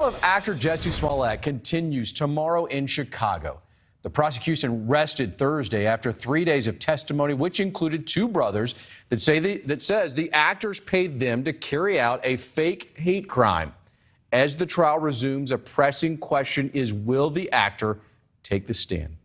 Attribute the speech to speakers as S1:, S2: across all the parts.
S1: Of actor Jussie Smollett continues tomorrow in Chicago. The prosecution rested Thursday after 3 days of testimony, which included two brothers that says the actors paid them to carry out a fake hate crime. As the trial resumes, a pressing question is, will the actor take the stand?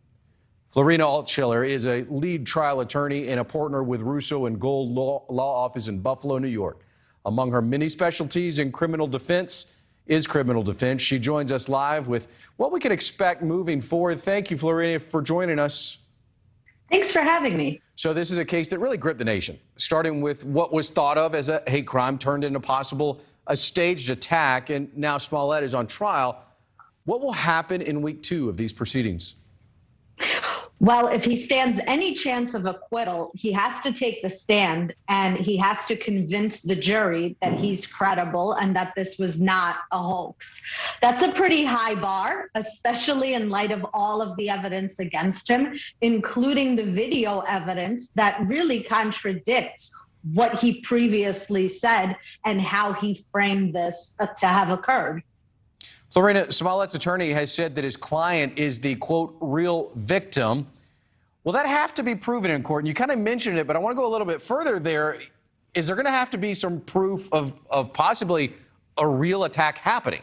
S1: Florina Altshiler is a lead trial attorney and a partner with Russo and Gold Law Office in Buffalo, New York. Among her many specialties in criminal defense is criminal defense. She joins us live with what we can expect moving forward. Thank you, Florina, for joining us.
S2: Thanks for having me.
S1: So this is a case that really gripped the nation, starting with what was thought of as a hate crime turned into a staged attack, and now Smollett is on trial. What will happen in week 2 of these proceedings?
S2: Well, if he stands any chance of acquittal, he has to take the stand and he has to convince the jury that he's credible and that this was not a hoax. That's a pretty high bar, especially in light of all of the evidence against him, including the video evidence that really contradicts what he previously said and how he framed this to have occurred.
S1: Florina, Smollett's attorney has said that his client is the, quote, real victim. Will that have to be proven in court? And you kind of mentioned it, but I want to go a little bit further there. Is there going to have to be some proof of possibly a real attack happening?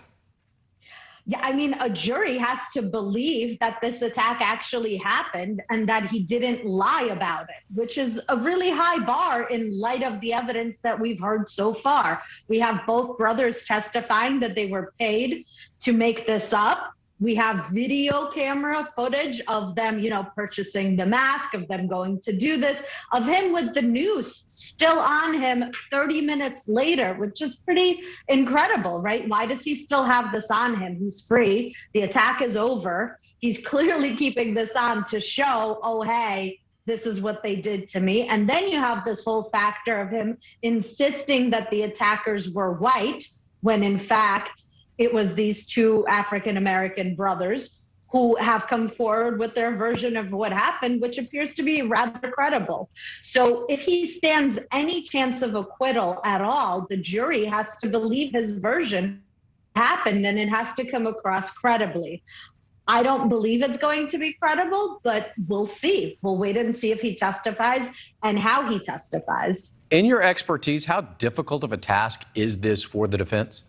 S2: Yeah, I mean, a jury has to believe that this attack actually happened and that he didn't lie about it, which is a really high bar in light of the evidence that we've heard so far. We have both brothers testifying that they were paid to make this up. We have video camera footage of them, purchasing the mask, of them going to do this, of him with the noose still on him 30 minutes later, which is pretty incredible, right? Why does he still have this on him? He's free. The attack is over. He's clearly keeping this on to show, oh, hey, this is what they did to me. And then you have this whole factor of him insisting that the attackers were white, when in fact, it was these two African-American brothers who have come forward with their version of what happened, which appears to be rather credible. So if he stands any chance of acquittal at all, the jury has to believe his version happened and it has to come across credibly. I don't believe it's going to be credible, but we'll see. We'll wait and see if he testifies and how he testifies.
S1: In your expertise, how difficult of a task is this for the defense?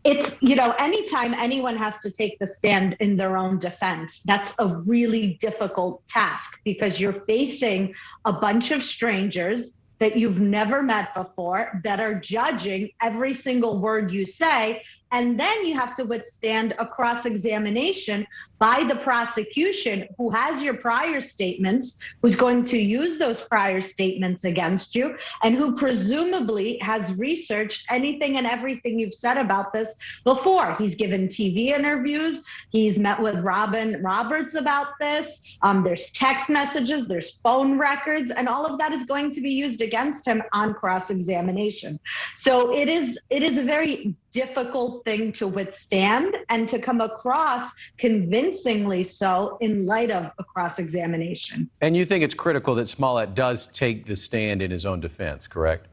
S2: It's, anytime anyone has to take the stand in their own defense, that's a really difficult task because you're facing a bunch of strangers that you've never met before that are judging every single word you say. And then you have to withstand a cross-examination by the prosecution who has your prior statements, who's going to use those prior statements against you, and who presumably has researched anything and everything you've said about this before. He's given TV interviews. He's met with Robin Roberts about this. There's text messages, there's phone records, and all of that is going to be used against him on cross-examination. So it is a very difficult thing to withstand and to come across convincingly so in light of a cross-examination.
S1: And you think it's critical that Smollett does take the stand in his own defense, correct?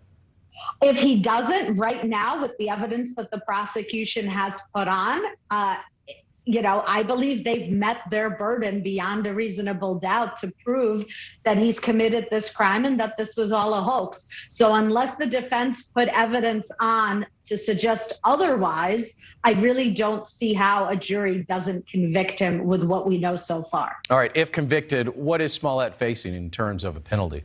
S2: If he doesn't right now, with the evidence that the prosecution has put on, I believe they've met their burden beyond a reasonable doubt to prove that he's committed this crime and that this was all a hoax. So unless the defense put evidence on to suggest otherwise, I really don't see how a jury doesn't convict him with what we know so far.
S1: All right, if convicted, what is Smollett facing in terms of a penalty?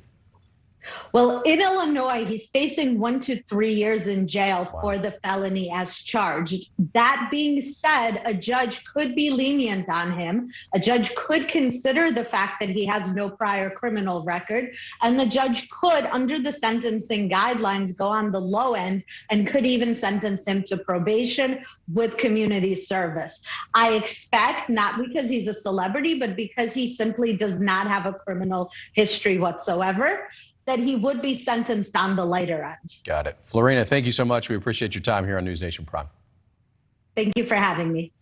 S2: Well, in Illinois, he's facing 1 to 3 years in jail for the felony as charged. That being said, a judge could be lenient on him. A judge could consider the fact that he has no prior criminal record, and the judge could, under the sentencing guidelines, go on the low end and could even sentence him to probation with community service. I expect, not because he's a celebrity, but because he simply does not have a criminal history whatsoever, that he would be sentenced on the lighter end.
S1: Got it. Florina, thank you so much. We appreciate your time here on NewsNation Prime.
S2: Thank you for having me.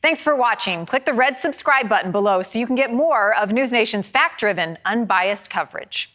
S3: Thanks for watching. Click the red subscribe button below so you can get more of NewsNation's fact-driven, unbiased coverage.